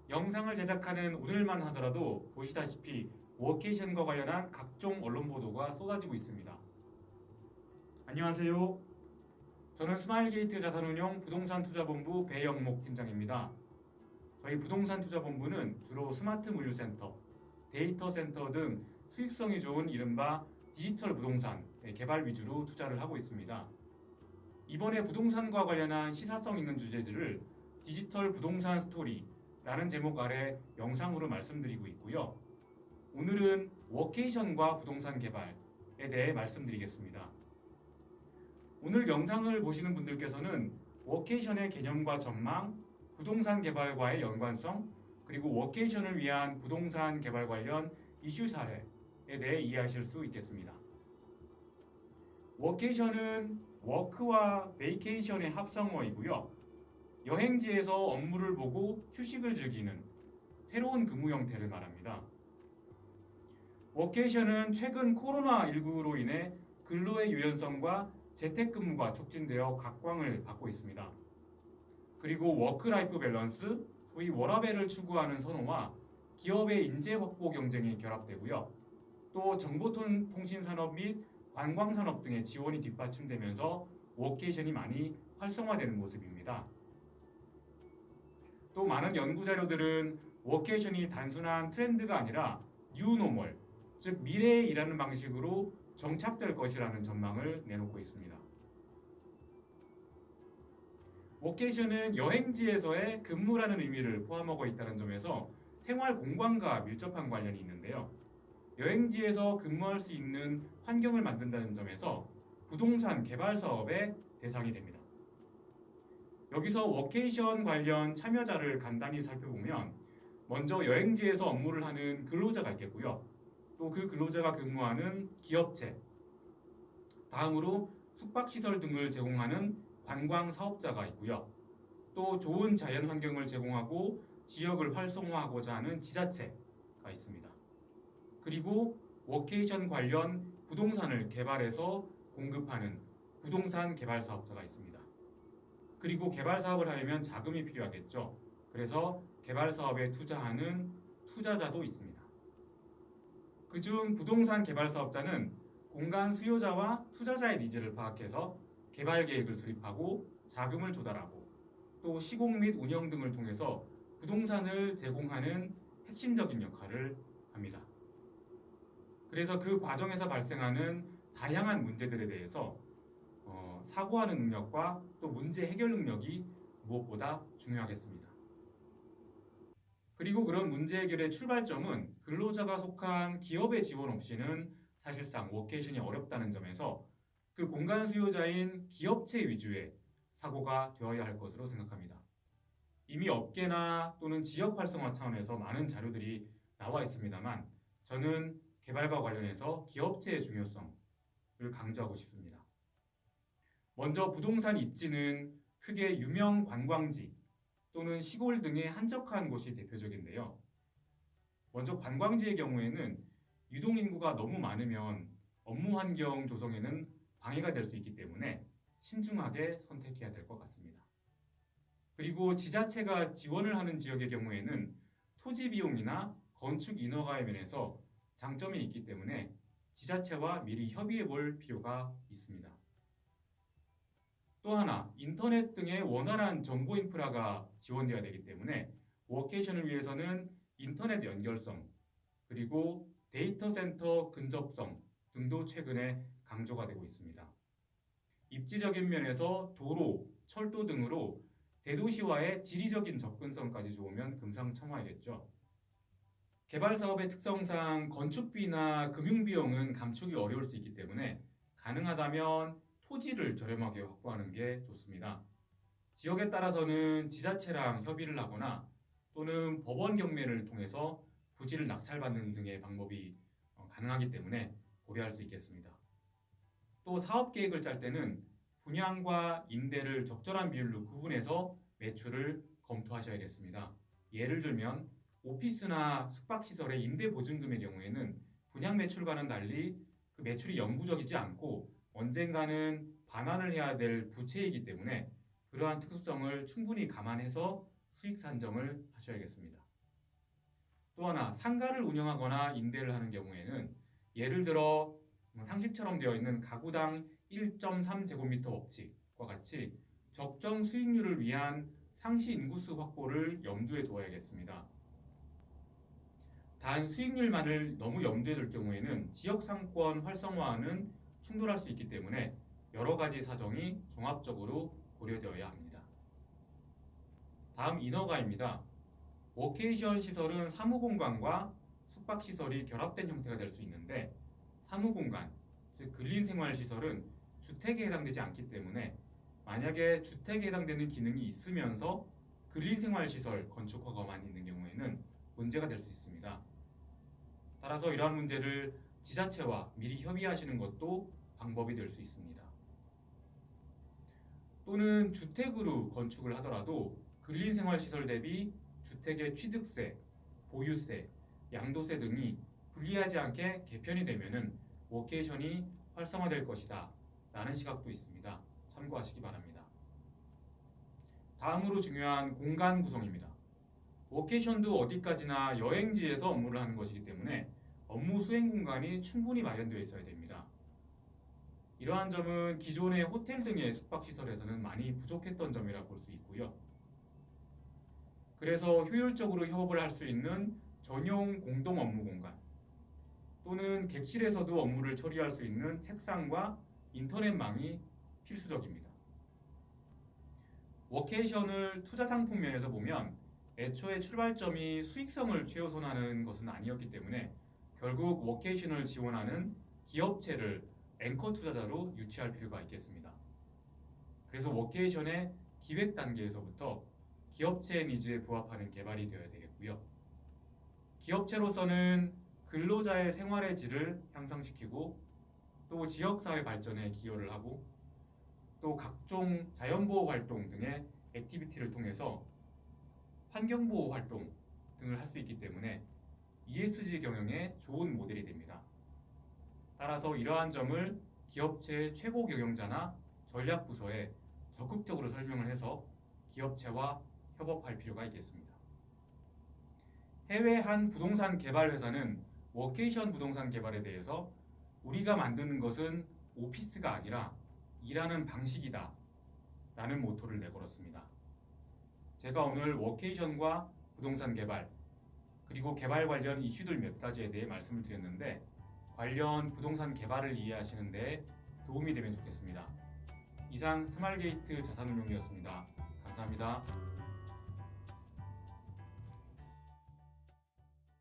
영상을 제작하는 오늘만 하더라도 보시다시피 워케이션과 관련한 각종 언론 보도가 쏟아지고 있습니다. 안녕하세요. 저는 스마일게이트 자산운용 부동산투자본부 배영목 팀장입니다. 저희 부동산투자본부는 주로 스마트 물류센터, 데이터 센터 등 수익성이 좋은 이른바 디지털 부동산 개발 위주로 투자를 하고 있습니다. 이번에 부동산과 관련한 시사성 있는 주제들을 디지털 부동산 스토리라는 제목 아래 영상으로 말씀드리고 있고요. 오늘은 워케이션과 부동산 개발에 대해 말씀드리겠습니다. 오늘 영상을 보시는 분들께서는 워케이션의 개념과 전망, 부동산 개발과의 연관성, 그리고 워케이션을 위한 부동산 개발 관련 이슈 사례에 대해 이해하실 수 있겠습니다. 워케이션은 워크와 베이케이션의 합성어이고요. 여행지에서 업무를 보고 휴식을 즐기는 새로운 근무 형태를 말합니다. 워케이션은 최근 코로나19로 인해 근로의 유연성과 재택근무가 촉진되어 각광을 받고 있습니다. 그리고 워크라이프 밸런스, 소위 워라밸을 추구하는 선호와 기업의 인재 확보 경쟁이 결합되고요. 또 정보통신산업 및 관광산업 등의 지원이 뒷받침되면서 워케이션이 많이 활성화되는 모습입니다. 또 많은 연구 자료들은 워케이션이 단순한 트렌드가 아니라 뉴노멀, 즉 미래에 일하는 방식으로 정착될 것이라는 전망을 내놓고 있습니다. 워케이션은 여행지에서의 근무라는 의미를 포함하고 있다는 점에서 생활 공간과 밀접한 관련이 있는데요. 여행지에서 근무할 수 있는 환경을 만든다는 점에서 부동산 개발 사업의 대상이 됩니다. 여기서 워케이션 관련 참여자를 간단히 살펴보면 먼저 여행지에서 업무를 하는 근로자가 있겠고요. 또 그 근로자가 근무하는 기업체, 다음으로 숙박시설 등을 제공하는 관광 사업자가 있고요. 또 좋은 자연 환경을 제공하고 지역을 활성화하고자 하는 지자체가 있습니다. 그리고 워케이션 관련 부동산을 개발해서 공급하는 부동산 개발 사업자가 있습니다. 그리고 개발 사업을 하려면 자금이 필요하겠죠. 그래서 개발 사업에 투자하는 투자자도 있습니다. 그중 부동산 개발 사업자는 공간 수요자와 투자자의 니즈를 파악해서 개발 계획을 수립하고 자금을 조달하고 또 시공 및 운영 등을 통해서 부동산을 제공하는 핵심적인 역할을 합니다. 그래서 그 과정에서 발생하는 다양한 문제들에 대해서 사고하는 능력과 또 문제 해결 능력이 무엇보다 중요하겠습니다. 그리고 그런 문제 해결의 출발점은 근로자가 속한 기업의 지원 없이는 사실상 워케이션이 어렵다는 점에서 그 공간 수요자인 기업체 위주의 사고가 되어야 할 것으로 생각합니다. 이미 업계나 또는 지역 활성화 차원에서 많은 자료들이 나와 있습니다만 저는 개발과 관련해서 기업체의 중요성을 강조하고 싶습니다. 먼저 부동산 입지는 크게 유명 관광지 또는 시골 등의 한적한 곳이 대표적인데요. 먼저 관광지의 경우에는 유동인구가 너무 많으면 업무 환경 조성에는 방해가 될 수 있기 때문에 신중하게 선택해야 될 것 같습니다. 그리고 지자체가 지원을 하는 지역의 경우에는 토지 비용이나 건축 인허가의 면에서 장점이 있기 때문에 지자체와 미리 협의해 볼 필요가 있습니다. 또 하나, 인터넷 등의 원활한 정보 인프라가 지원되어야 되기 때문에 워케이션을 위해서는 인터넷 연결성, 그리고 데이터 센터 근접성 등도 최근에 강조가 되고 있습니다. 입지적인 면에서 도로, 철도 등으로 대도시와의 지리적인 접근성까지 좋으면 금상첨화이겠죠. 개발 사업의 특성상 건축비나 금융비용은 감축이 어려울 수 있기 때문에 가능하다면 토지를 저렴하게 확보하는 게 좋습니다. 지역에 따라서는 지자체랑 협의를 하거나 또는 법원 경매를 통해서 부지를 낙찰받는 등의 방법이 가능하기 때문에 고려할 수 있겠습니다. 또 사업 계획을 짤 때는 분양과 임대를 적절한 비율로 구분해서 매출을 검토하셔야겠습니다. 예를 들면 오피스나 숙박시설의 임대 보증금의 경우에는 분양 매출과는 달리 그 매출이 영구적이지 않고 언젠가는 반환을 해야 될 부채이기 때문에 그러한 특수성을 충분히 감안해서 수익 산정을 하셔야겠습니다. 또 하나 상가를 운영하거나 임대를 하는 경우에는 예를 들어 상식처럼 되어 있는 가구당 1.3제곱미터 법칙과 같이 적정 수익률을 위한 상시 인구수 확보를 염두에 두어야겠습니다. 단 수익률만을 너무 염두에 둘 경우에는 지역 상권 활성화와는 충돌할 수 있기 때문에 여러 가지 사정이 종합적으로 고려되어야 합니다. 다음 인허가입니다. 워케이션 시설은 사무공간과 숙박시설이 결합된 형태가 될 수 있는데 사무공간, 즉 근린생활시설은 주택에 해당되지 않기 때문에 만약에 주택에 해당되는 기능이 있으면서 근린생활시설 건축 허가만 있는 경우에는 문제가 될 수 있습니다. 따라서 이러한 문제를 지자체와 미리 협의하시는 것도 방법이 될 수 있습니다. 또는 주택으로 건축을 하더라도 근린생활시설 대비 주택의 취득세, 보유세, 양도세 등이 불리하지 않게 개편이 되면은 워케이션이 활성화될 것이다 라는 시각도 있습니다. 참고하시기 바랍니다. 다음으로 중요한 공간 구성입니다. 워케이션도 어디까지나 여행지에서 업무를 하는 것이기 때문에 업무 수행 공간이 충분히 마련되어 있어야 됩니다. 이러한 점은 기존의 호텔 등의 숙박시설에서는 많이 부족했던 점이라 볼 수 있고요. 그래서 효율적으로 협업을 할 수 있는 전용 공동 업무 공간 또는 객실에서도 업무를 처리할 수 있는 책상과 인터넷망이 필수적입니다. 워케이션을 투자 상품 면에서 보면 애초에 출발점이 수익성을 최우선하는 것은 아니었기 때문에 결국 워케이션을 지원하는 기업체를 앵커 투자자로 유치할 필요가 있겠습니다. 그래서 워케이션의 기획 단계에서부터 기업체의 니즈에 부합하는 개발이 되어야 되겠고요. 기업체로서는 근로자의 생활의 질을 향상시키고 또 지역사회 발전에 기여를 하고 또 각종 자연보호 활동 등의 액티비티를 통해서 환경보호 활동 등을 할 수 있기 때문에 ESG 경영의 좋은 모델이 됩니다. 따라서 이러한 점을 기업체의 최고 경영자나 전략부서에 적극적으로 설명을 해서 기업체와 협업할 필요가 있겠습니다. 해외 한 부동산 개발 회사는 워케이션 부동산 개발에 대해서 우리가 만드는 것은 오피스가 아니라 일하는 방식이다 라는 모토를 내걸었습니다. 제가 오늘 워케이션과 부동산 개발 그리고 개발 관련 이슈들 몇 가지에 대해 말씀을 드렸는데 관련 부동산 개발을 이해하시는 데 도움이 되면 좋겠습니다. 이상 스마일게이트 자산운용이었습니다. 감사합니다.